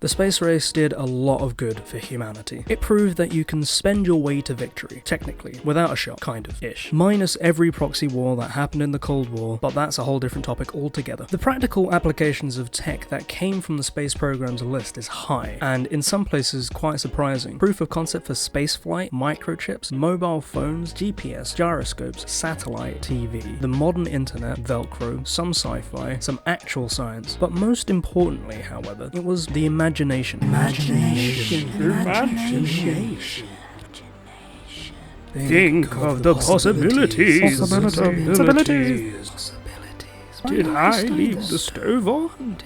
The space race did a lot of good for humanity. It proved that you can spend your way to victory, technically, without a shot, kind of, ish. Minus every proxy war that happened in the Cold War, but that's a whole different topic altogether. The practical applications of tech that came from the space program's list is high, and in some places quite surprising. Proof of concept for spaceflight, microchips, mobile phones, GPS, gyroscopes, satellite, TV, the modern internet, Velcro, some sci-fi, some actual science, but most importantly, however, it was the imagination. Think of the possibilities. Did I leave the stove on?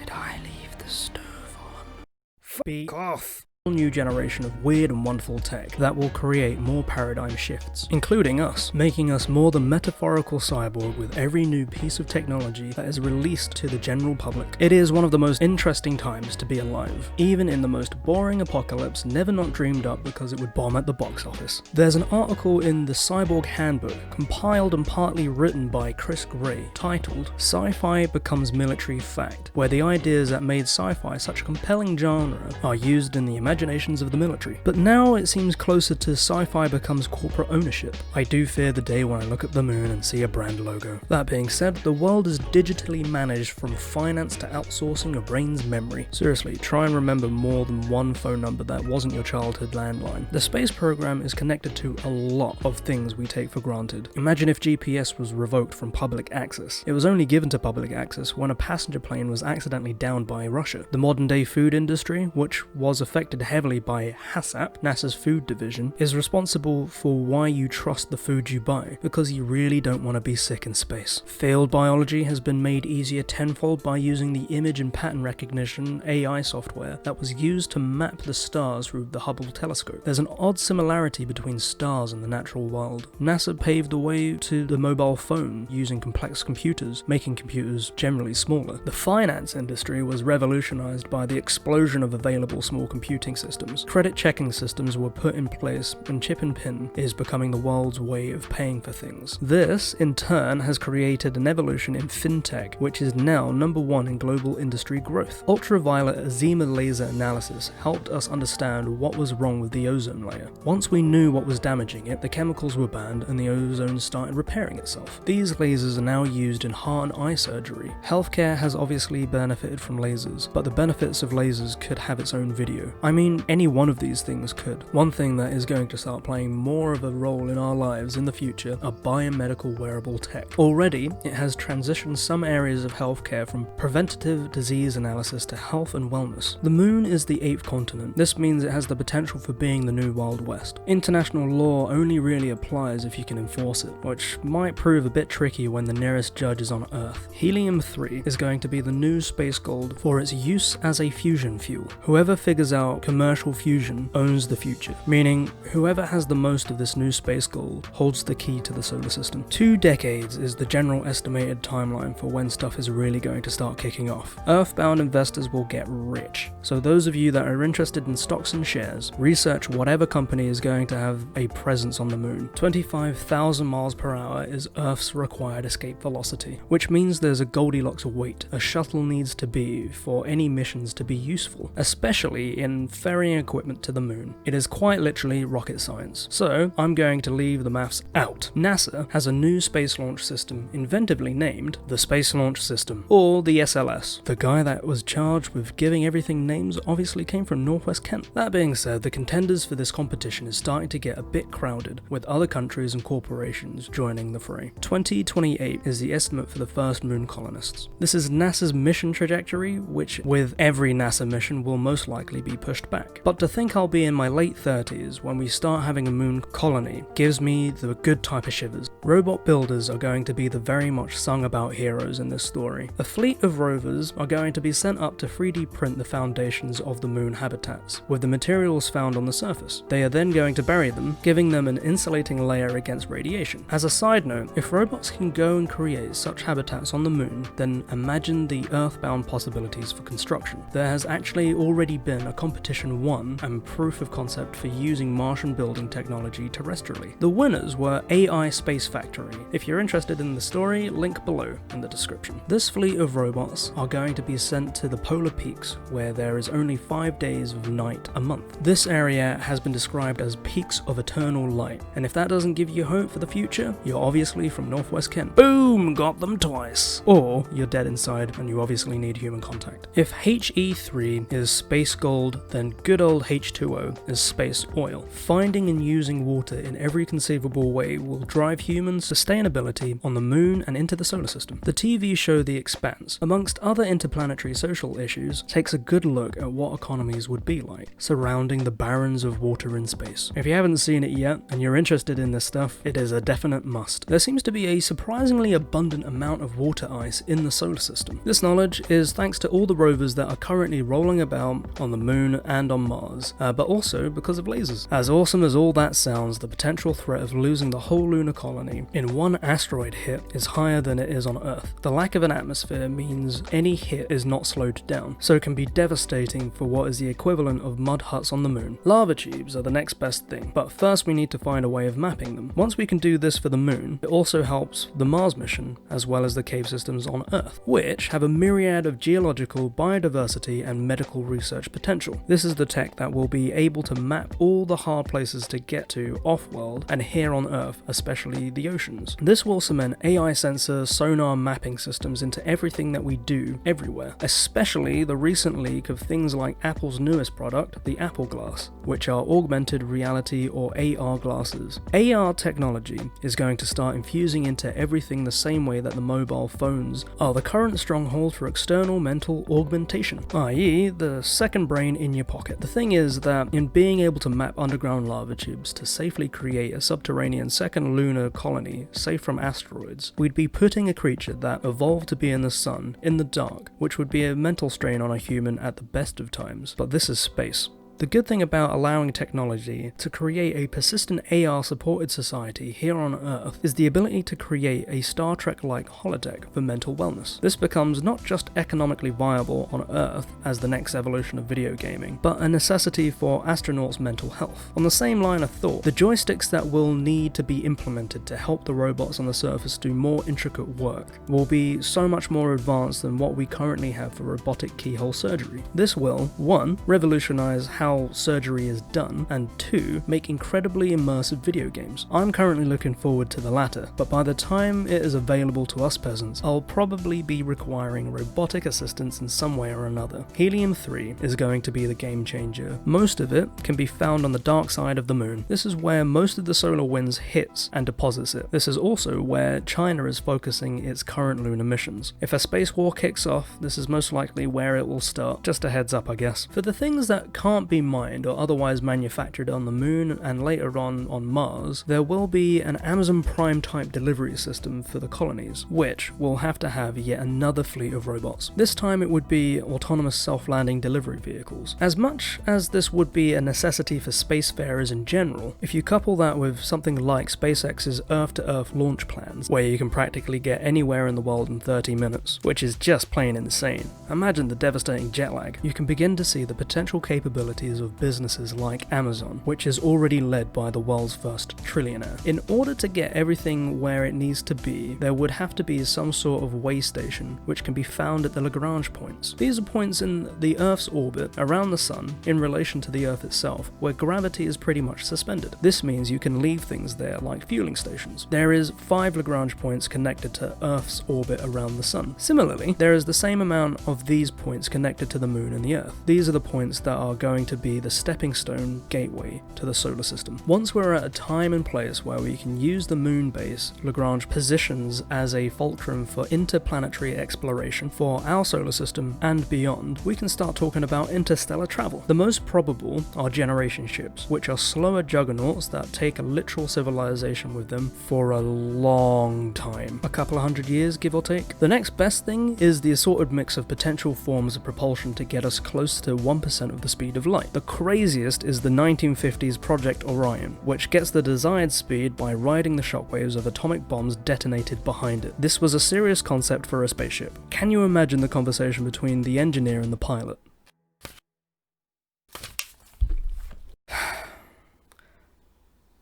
Speak off. New generation of weird and wonderful tech that will create more paradigm shifts, including us, making us more the metaphorical cyborg with every new piece of technology that is released to the general public. It is one of the most interesting times to be alive, even in the most boring apocalypse never not dreamed up because it would bomb at the box office. There's an article in the Cyborg Handbook, compiled and partly written by Chris Gray, titled Sci-Fi Becomes Military Fact, where the ideas that made sci-fi such a compelling genre are used in the imaginations of the military. But now it seems closer to sci-fi becomes corporate ownership. I do fear the day when I look at the moon and see a brand logo. That being said, the world is digitally managed from finance to outsourcing a brain's memory. Seriously, try and remember more than one phone number that wasn't your childhood landline. The space program is connected to a lot of things we take for granted. Imagine if GPS was revoked from public access. It was only given to public access when a passenger plane was accidentally downed by Russia. The modern day food industry, which was affected heavily by HACCP, NASA's food division, is responsible for why you trust the food you buy, because you really don't want to be sick in space. Field biology has been made easier tenfold by using the image and pattern recognition AI software that was used to map the stars through the Hubble telescope. There's an odd similarity between stars and the natural world. NASA paved the way to the mobile phone using complex computers, making computers generally smaller. The finance industry was revolutionized by the explosion of available small computing systems. Credit checking systems were put in place, and chip and pin is becoming the world's way of paying for things. This, in turn, has created an evolution in fintech, which is now #1 in global industry growth. Ultraviolet Azima laser analysis helped us understand what was wrong with the ozone layer. Once we knew what was damaging it, the chemicals were banned and the ozone started repairing itself. These lasers are now used in heart and eye surgery. Healthcare has obviously benefited from lasers, but the benefits of lasers could have its own video. I mean, any one of these things could. One thing that is going to start playing more of a role in our lives in the future are biomedical wearable tech. Already, it has transitioned some areas of healthcare from preventative disease analysis to health and wellness. The moon is the 8th continent. This means it has the potential for being the new Wild West. International law only really applies if you can enforce it, which might prove a bit tricky when the nearest judge is on Earth. Helium-3 is going to be the new space gold for its use as a fusion fuel. Whoever figures out commercial fusion owns the future, meaning whoever has the most of this new space gold holds the key to the solar system. 2 decades is the general estimated timeline for when stuff is really going to start kicking off. Earthbound investors will get rich, so those of you that are interested in stocks and shares, research whatever company is going to have a presence on the moon. 25,000 miles per hour is Earth's required escape velocity, which means there's a Goldilocks weight a shuttle needs to be for any missions to be useful, especially in ferrying equipment to the moon. It is quite literally rocket science. So, I'm going to leave the maths out. NASA has a new space launch system inventively named the Space Launch System, or the SLS. The guy that was charged with giving everything names obviously came from Northwest Kent. That being said, the contenders for this competition is starting to get a bit crowded, with other countries and corporations joining the fray. 2028 is the estimate for the first moon colonists. This is NASA's mission trajectory, which with every NASA mission will most likely be pushed back. But to think I'll be in my late 30s when we start having a moon colony gives me the good type of shivers. Robot builders are going to be the very much sung about heroes in this story. A fleet of rovers are going to be sent up to 3D print the foundations of the moon habitats, with the materials found on the surface. They are then going to bury them, giving them an insulating layer against radiation. As a side note, if robots can go and create such habitats on the moon, then imagine the earthbound possibilities for construction. There has actually already been a competition won and proof of concept for using Martian building technology terrestrially. The winners were AI space Space Factory. If you're interested in the story, link below in the description. This fleet of robots are going to be sent to the polar peaks, where there is only 5 days of night a month. This area has been described as peaks of eternal light, and if that doesn't give you hope for the future, you're obviously from Northwest Kent. Boom! Got them twice. Or you're dead inside and you obviously need human contact. If HE3 is space gold, then good old H2O is space oil. Finding and using water in every conceivable way will drive human sustainability on the moon and into the solar system. The TV show The Expanse, amongst other interplanetary social issues, takes a good look at what economies would be like surrounding the barrens of water in space. If you haven't seen it yet and you're interested in this stuff, it is a definite must. There seems to be a surprisingly abundant amount of water ice in the solar system. This knowledge is thanks to all the rovers that are currently rolling about on the moon and on Mars, but also because of lasers. As awesome as all that sounds, the potential threat of losing the whole lunar colony in one asteroid hit is higher than it is on Earth. The lack of an atmosphere means any hit is not slowed down, so it can be devastating for what is the equivalent of mud huts on the moon. Lava tubes are the next best thing, but first we need to find a way of mapping them. Once we can do this for the moon, it also helps the Mars mission as well as the cave systems on Earth, which have a myriad of geological, biodiversity and medical research potential. This is the tech that will be able to map all the hard places to get to off-world and here on Earth, especially the oceans. This will cement AI sensor, sonar mapping systems into everything that we do everywhere, especially the recent leak of things like Apple's newest product, the Apple Glass, which are augmented reality or AR glasses. AR technology is going to start infusing into everything the same way that the mobile phones are the current stronghold for external mental augmentation, i.e. the second brain in your pocket. The thing is that in being able to map underground lava tubes to safely create a subterranean second lunar colony safe from asteroids, we'd be putting a creature that evolved to be in the sun in the dark, which would be a mental strain on a human at the best of times. But this is space. The good thing about allowing technology to create a persistent AR-supported society here on Earth is the ability to create a Star Trek-like holodeck for mental wellness. This becomes not just economically viable on Earth as the next evolution of video gaming, but a necessity for astronauts' mental health. On the same line of thought, the joysticks that will need to be implemented to help the robots on the surface do more intricate work will be so much more advanced than what we currently have for robotic keyhole surgery. This will, 1. revolutionize how surgery is done, and 2. make incredibly immersive video games. I'm currently looking forward to the latter, but by the time it is available to us peasants, I'll probably be requiring robotic assistance in some way or another. Helium-3 is going to be the game changer. Most of it can be found on the dark side of the moon. This is where most of the solar winds hits and deposits it. This is also where China is focusing its current lunar missions. If a space war kicks off, this is most likely where it will start. Just a heads up, I guess. For the things that can't be mined or otherwise manufactured on the moon and later on Mars, there will be an Amazon Prime type delivery system for the colonies, which will have to have yet another fleet of robots. This time it would be autonomous self-landing delivery vehicles. As much as this would be a necessity for spacefarers in general, if you couple that with something like SpaceX's Earth-to-Earth launch plans, where you can practically get anywhere in the world in 30 minutes, which is just plain insane. Imagine the devastating jet lag. You can begin to see the potential capabilities of businesses like Amazon, which is already led by the world's first trillionaire. In order to get everything where it needs to be, there would have to be some sort of way station which can be found at the Lagrange points. These are points in the Earth's orbit around the Sun in relation to the Earth itself, where gravity is pretty much suspended. This means you can leave things there like fueling stations. There is 5 Lagrange points connected to Earth's orbit around the Sun. Similarly, there is the same amount of these points connected to the Moon and the Earth. These are the points that are going to be the stepping stone gateway to the solar system. Once we're at a time and place where we can use the moon base Lagrange positions as a fulcrum for interplanetary exploration for our solar system and beyond, we can start talking about interstellar travel. The most probable are generation ships, which are slower juggernauts that take a literal civilization with them for a long time. A couple of 100 years, give or take. The next best thing is the assorted mix of potential forms of propulsion to get us close to 1% of the speed of light. The craziest is the 1950s Project Orion, which gets the desired speed by riding the shockwaves of atomic bombs detonated behind it. This was a serious concept for a spaceship. Can you imagine the conversation between the engineer and the pilot?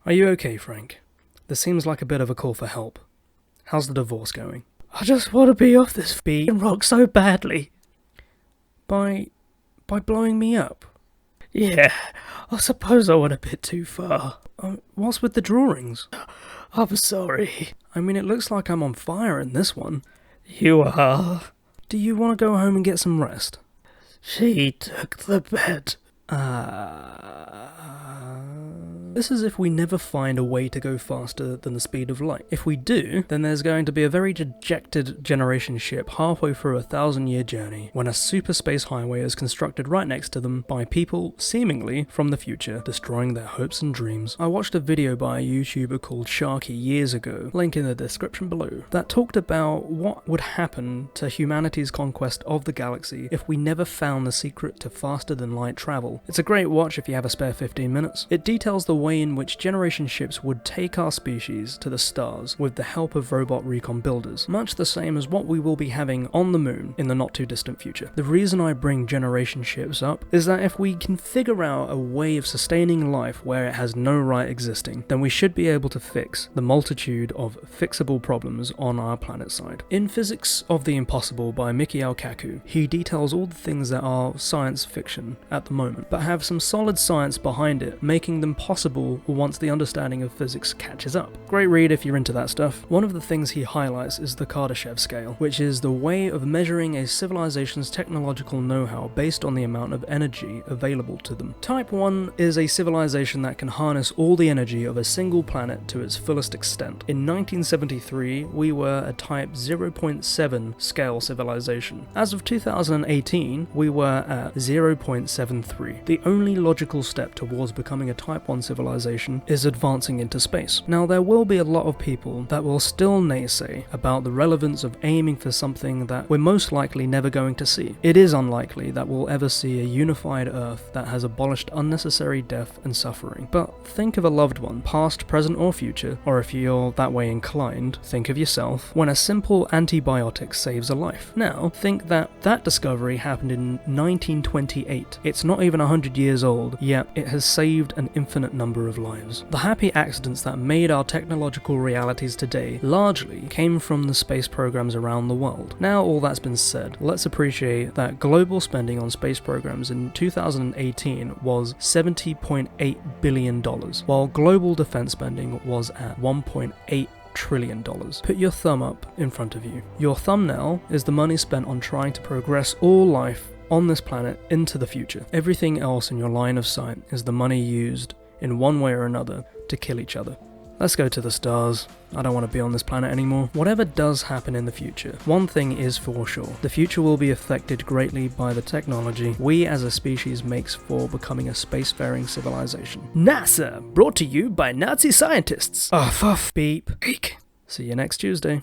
Are you okay, Frank? This seems like a bit of a call for help. How's the divorce going? I just want to be off this f***ing rock so badly. By blowing me up? Yeah, I suppose I went a bit too far. What's with the drawings? I'm sorry. I mean, it looks like I'm on fire in this one. You are. Do you want to go home and get some rest? She took the bed. This is if we never find a way to go faster than the speed of light. If we do, then there's going to be a very dejected generation ship halfway through a 1,000-year journey when a super space highway is constructed right next to them by people seemingly from the future, destroying their hopes and dreams. I watched a video by a YouTuber called Sharky years ago, link in the description below, that talked about what would happen to humanity's conquest of the galaxy if we never found the secret to faster than light travel. It's a great watch if you have a spare 15 minutes. It details the way in which generation ships would take our species to the stars with the help of robot recon builders, much the same as what we will be having on the moon in the not too distant future. The reason I bring generation ships up is that if we can figure out a way of sustaining life where it has no right existing, then we should be able to fix the multitude of fixable problems on our planet side. In Physics of the Impossible by Mikhail Kaku, he details all the things that are science fiction at the moment, but have some solid science behind it, making them possible once the understanding of physics catches up. Great read if you're into that stuff. One of the things he highlights is the Kardashev scale, which is the way of measuring a civilization's technological know-how based on the amount of energy available to them. Type 1 is a civilization that can harness all the energy of a single planet to its fullest extent. In 1973, we were a Type 0.7 scale civilization. As of 2018, we were at 0.73. The only logical step towards becoming a Type 1 civilization is advancing into space. Now, there will be a lot of people that will still naysay about the relevance of aiming for something that we're most likely never going to see. It is unlikely that we'll ever see a unified Earth that has abolished unnecessary death and suffering. But think of a loved one, past, present or future, or if you're that way inclined, think of yourself, when a simple antibiotic saves a life. Now, think that that discovery happened in 1928. It's not even 100 years old, yet it has saved an infinite number of lives. The happy accidents that made our technological realities today largely came from the space programs around the world. Now all that's been said, let's appreciate that global spending on space programs in 2018 was $70.8 billion, while global defense spending was at $1.8 trillion. Put your thumb up in front of you. Your thumbnail is the money spent on trying to progress all life on this planet into the future. Everything else in your line of sight is the money used in one way or another to kill each other. Let's go to the stars. I don't want to be on this planet anymore. Whatever does happen in the future, one thing is for sure. The future will be affected greatly by the technology we as a species makes for becoming a spacefaring civilization. NASA, brought to you by Nazi scientists. Oh, fuff. Beep. Eek. See you next Tuesday.